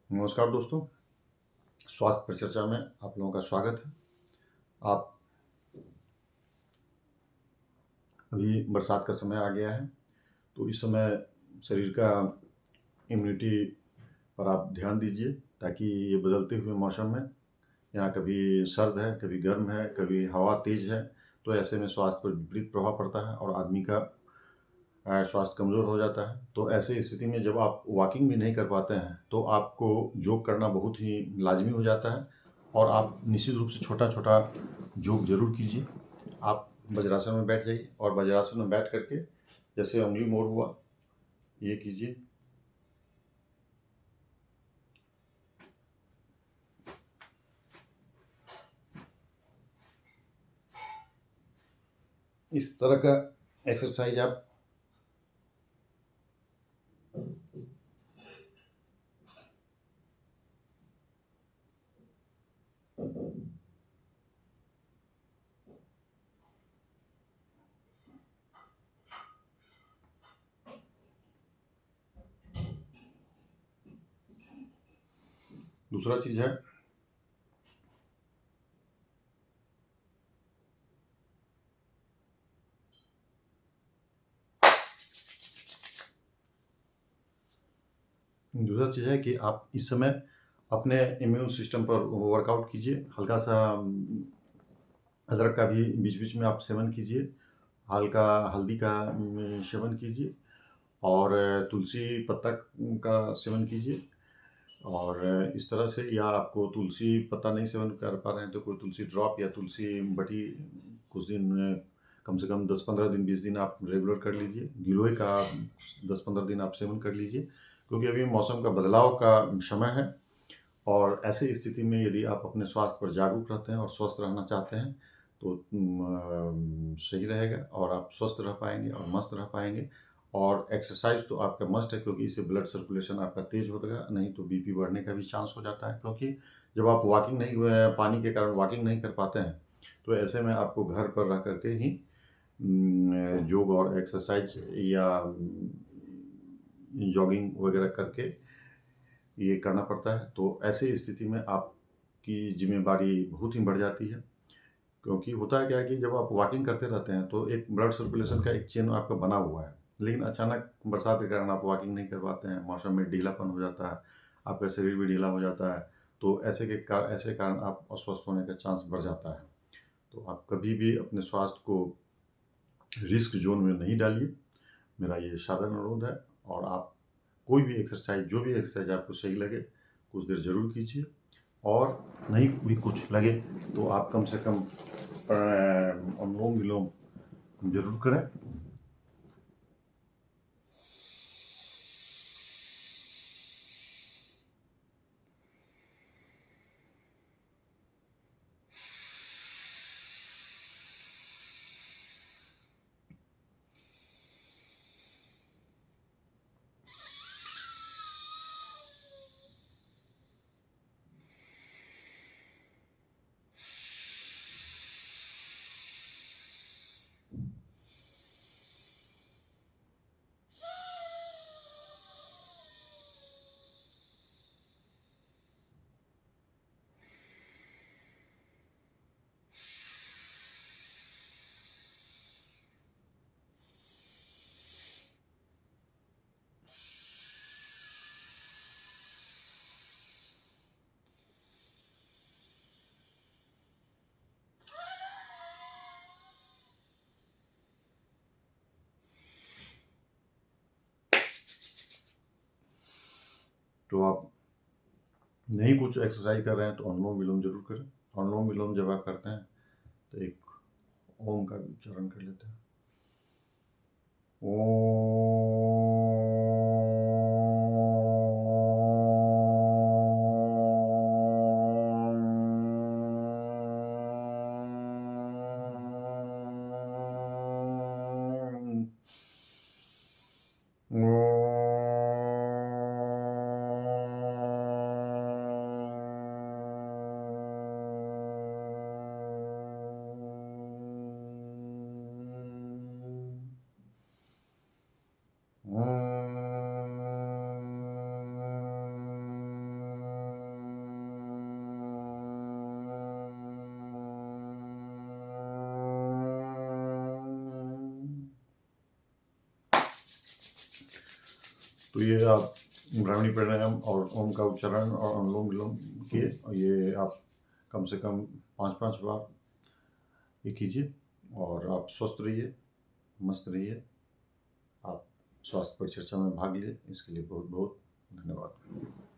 नमस्कार दोस्तों, स्वास्थ्य पर चर्चा में आप लोगों का स्वागत है। आप अभी बरसात का समय आ गया है, तो इस समय शरीर का इम्यूनिटी पर आप ध्यान दीजिए ताकि ये बदलते हुए मौसम में यहाँ कभी सर्द है, कभी गर्म है, कभी हवा तेज़ है, तो ऐसे में स्वास्थ्य पर विपरीत प्रभाव पड़ता है और आदमी का स्वास्थ्य कमज़ोर हो जाता है। तो ऐसी स्थिति में जब आप वॉकिंग भी नहीं कर पाते हैं, तो आपको योग करना बहुत ही लाज़मी हो जाता है और आप निश्चित रूप से छोटा-छोटा योग ज़रूर कीजिए। आप वज्रासन में बैठ जाइए और वज्रासन में बैठ करके जैसे उँगली मोड़ हुआ, ये कीजिए। इस तरह का एक्सरसाइज आप दूसरा चीज़ है दूसरा चीज़ है कि आप इस समय अपने इम्यून सिस्टम पर वर्कआउट कीजिए। हल्का-सा अदरक का भी बीच-बीच में आप सेवन कीजिए। हल्का हल्दी का सेवन कीजिए और तुलसी पत्ता का सेवन कीजिए और इस तरह से या आपको तुलसी पत्ता नहीं सेवन कर पा रहे हैं तो कोई तुलसी ड्रॉप या तुलसी बटी कुछ दिन कम से कम 10-15 दिन 20 दिन आप रेगुलर कर लीजिए। गिलोय का 10-15 दिन आप सेवन कर लीजिए क्योंकि अभी मौसम का बदलाव का समय है और ऐसी स्थिति में यदि आप अपने स्वास्थ्य पर जागरूक रहते हैं और स्वस्थ रहना चाहते हैं तो सही रहेगा और आप स्वस्थ रह पाएँगे और मस्त रह पाएँगे और एक्सरसाइज़ तो आपका मस्ट है क्योंकि इससे ब्लड सर्कुलेशन आपका तेज़ होगा, नहीं तो बीपी बढ़ने का भी चांस हो जाता है क्योंकि जब आप वॉकिंग नहीं पानी के कारण वॉकिंग नहीं कर पाते हैं, तो ऐसे में आपको घर पर रह कर के ही योग और एक्सरसाइज़ या जॉगिंग वगैरह करके ये करना पड़ता है। तो ऐसी स्थिति में आपकी ज़िम्मेदारी बहुत ही बढ़ जाती है क्योंकि होता है क्या है कि जब आप वॉकिंग करते रहते हैं तो एक ब्लड सर्कुलेशन का एक चेन आपका बना हुआ है। लेकिन अचानक बरसात के कारण आप वॉकिंग नहीं कर पाते हैं, मौसम में ढीलापन हो जाता है, आपका शरीर भी ढीला हो जाता है। तो ऐसे कारण आप अस्वस्थ होने का चांस बढ़ जाता है। तो आप कभी भी अपने स्वास्थ्य को रिस्क ज़ोन में नहीं डालिए, मेरा ये सादर अनुरोध है और आप कोई भी एक्सरसाइज़ जो भी एक्सरसाइज़ आपको सही लगे, कुछ देर ज़रूर कीजिए और नहीं भी कुछ लगे तो आप कम से कम अनुलोम-विलोम ज़रूर करें। तो आप नहीं कुछ एक्सरसाइज़ कर रहे हैं तो अनुलोम-विलोम ज़रूर करें। अनुलोम-विलोम जब आप करते हैं तो एक ओम का भी उच्चारण कर लेते हैं। तो ये आप ब्राह्मणी प्राणायाम और ओम का उच्चारण और अनुलोम विलोम किए, और ये आप कम से कम 5-5 बार ये कीजिए, और आप स्वस्थ रहिए, मस्त रहिए। आप स्वास्थ्य परिचर्चा में भाग लिए, इसके लिए बहुत बहुत धन्यवाद।